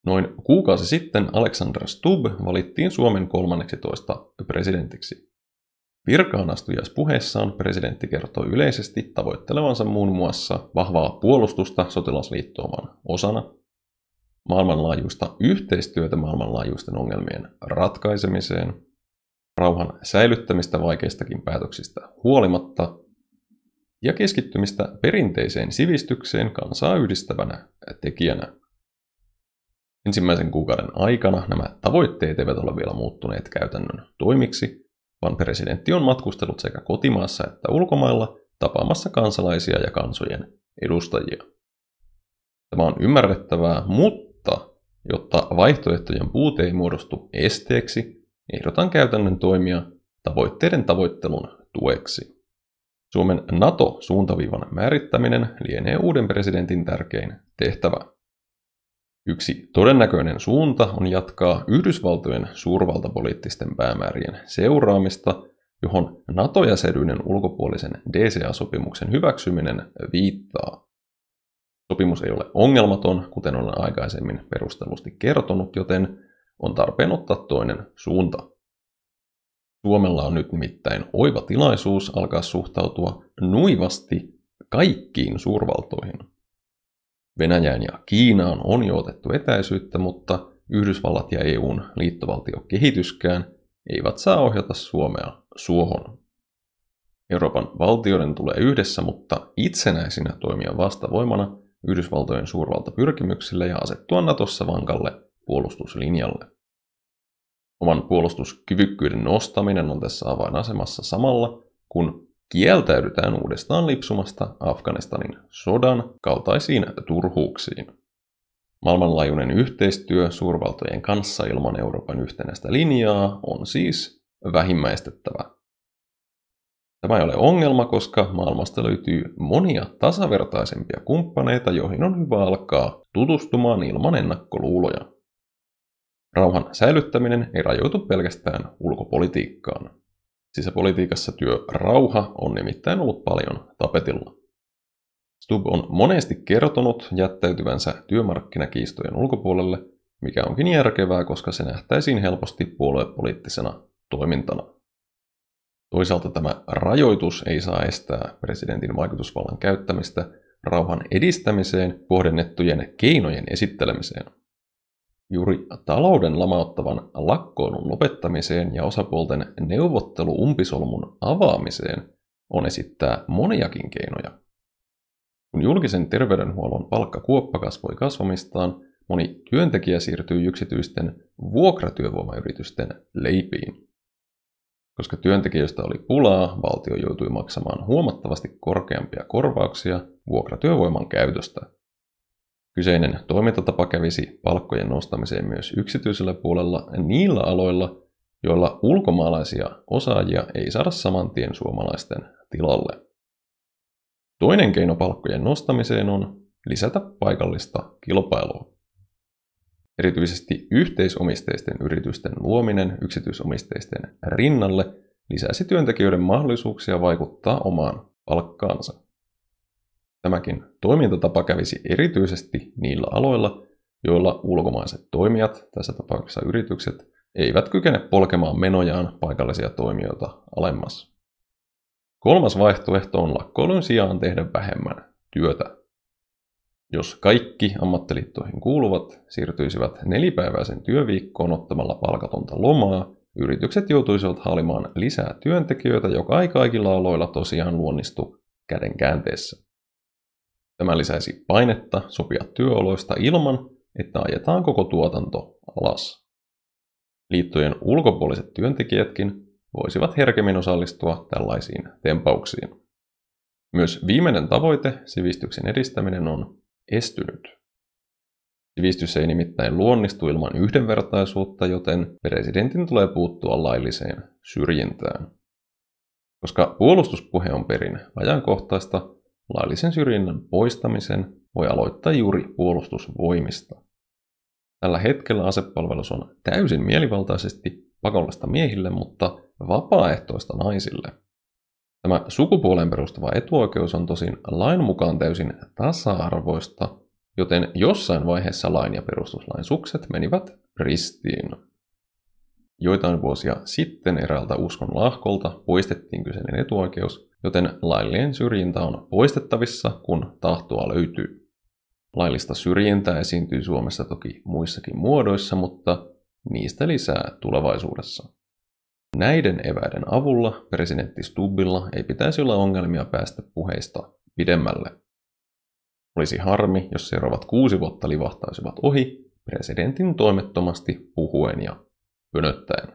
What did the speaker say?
Noin kuukausi sitten Alexander Stubb valittiin Suomen 13. presidentiksi. Virkaanastujaispuheessaan presidentti kertoi yleisesti tavoittelevansa muun muassa vahvaa puolustusta sotilasliittouman osana, maailmanlaajuista yhteistyötä maailmanlaajuisten ongelmien ratkaisemiseen, rauhan säilyttämistä vaikeistakin päätöksistä huolimatta ja keskittymistä perinteiseen sivistykseen kansaa yhdistävänä tekijänä. Ensimmäisen kuukauden aikana nämä tavoitteet eivät ole vielä muuttuneet käytännön toimiksi, vaan presidentti on matkustellut sekä kotimaassa että ulkomailla tapaamassa kansalaisia ja kansojen edustajia. Tämä on ymmärrettävää, mutta jotta vaihtoehtojen puute ei muodostu esteeksi, ehdotan käytännön toimia tavoitteiden tavoittelun tueksi. Suomen NATO-suuntaviivan määrittäminen lienee uuden presidentin tärkein tehtävä. Yksi todennäköinen suunta on jatkaa Yhdysvaltojen suurvaltapoliittisten päämäärien seuraamista, johon NATO-jäsenyyden ulkopuolisen DCA-sopimuksen hyväksyminen viittaa. Sopimus ei ole ongelmaton, kuten olen aikaisemmin perustellusti kertonut, joten on tarpeen ottaa toinen suunta. Suomella on nyt nimittäin oiva tilaisuus alkaa suhtautua nuivasti kaikkiin suurvaltoihin. Venäjään ja Kiinaan on jo otettu etäisyyttä, mutta Yhdysvallat ja EUn liittovaltiokehityskään eivät saa ohjata Suomea suohon. Euroopan valtioiden tulee yhdessä, mutta itsenäisinä toimia vastavoimana Yhdysvaltojen suurvaltapyrkimyksille ja asettua Natossa vankalle puolustuslinjalle. Oman puolustuskyvykkyyden nostaminen on tässä avainasemassa samalla, kun kieltäydytään uudestaan lipsumasta Afganistanin sodan kaltaisiin turhuuksiin. Maailmanlaajuinen yhteistyö suurvaltojen kanssa ilman Euroopan yhtenäistä linjaa on siis vähimmäistettävä. Tämä ei ole ongelma, koska maailmasta löytyy monia tasavertaisempia kumppaneita, joihin on hyvä alkaa tutustumaan ilman ennakkoluuloja. Rauhan säilyttäminen ei rajoitu pelkästään ulkopolitiikkaan. Sisäpolitiikassa rauha on nimittäin ollut paljon tapetilla. Stubb on monesti kertonut jättäytyvänsä työmarkkinakiistojen ulkopuolelle, mikä onkin järkevää, koska se nähtäisiin helposti puoluepoliittisena toimintana. Toisaalta tämä rajoitus ei saa estää presidentin vaikutusvallan käyttämistä rauhan edistämiseen kohdennettujen keinojen esittelemiseen. Juuri talouden lamauttavan lakkoilun lopettamiseen ja osapuolten neuvottelu-umpisolmun avaamiseen on esittää moniakin keinoja. Kun julkisen terveydenhuollon palkkakuoppa kasvoi kasvamistaan, moni työntekijä siirtyi yksityisten vuokratyövoimayritysten leipiin. Koska työntekijöistä oli pulaa, valtio joutui maksamaan huomattavasti korkeampia korvauksia vuokratyövoiman käytöstä. Kyseinen toimintatapa kävisi palkkojen nostamiseen myös yksityisellä puolella niillä aloilla, joilla ulkomaalaisia osaajia ei saada saman tien suomalaisten tilalle. Toinen keino palkkojen nostamiseen on lisätä paikallista kilpailua. Erityisesti yhteisomisteisten yritysten luominen yksityisomisteisten rinnalle lisäisi työntekijöiden mahdollisuuksia vaikuttaa omaan palkkaansa. Tämäkin toimintatapa kävisi erityisesti niillä aloilla, joilla ulkomaiset toimijat, tässä tapauksessa yritykset, eivät kykene polkemaan menojaan paikallisia toimijoita alemmas. Kolmas vaihtoehto on lakkoilun sijaan tehdä vähemmän työtä. Jos kaikki ammattiliittoihin kuuluvat siirtyisivät 4-päiväisen työviikkoon ottamalla palkatonta lomaa, yritykset joutuisivat haalimaan lisää työntekijöitä, joka ei kaikilla aloilla tosiaan luonnistu käden käänteessä. Tämä lisäisi painetta sopia työoloista ilman, että ajetaan koko tuotanto alas. Liittojen ulkopuoliset työntekijätkin voisivat herkemmin osallistua tällaisiin tempauksiin. Myös viimeinen tavoite, sivistyksen edistäminen, on estynyt. Sivistys ei nimittäin luonnistu ilman yhdenvertaisuutta, joten presidentin tulee puuttua lailliseen syrjintään. Koska puolustuspuhe on perin ajankohtaista, laillisen syrjinnän poistamisen voi aloittaa juuri puolustusvoimista. Tällä hetkellä asepalvelus on täysin mielivaltaisesti pakollista miehille, mutta vapaaehtoista naisille. Tämä sukupuoleen perustuva etuoikeus on tosin lain mukaan täysin tasa-arvoista, joten jossain vaiheessa lain ja perustuslain sukset menivät ristiin. Joitain vuosia sitten eräältä uskonlahkolta poistettiin kyseinen etuoikeus, joten laillinen syrjintä on poistettavissa, kun tahtoa löytyy. Laillista syrjintää esiintyy Suomessa toki muissakin muodoissa, mutta niistä lisää tulevaisuudessa. Näiden eväiden avulla presidentti Stubbilla ei pitäisi olla ongelmia päästä puheista pidemmälle. Olisi harmi, jos seuraavat 6 vuotta livahtaisivat ohi presidentin toimettomasti puhuen ja pönöttäen.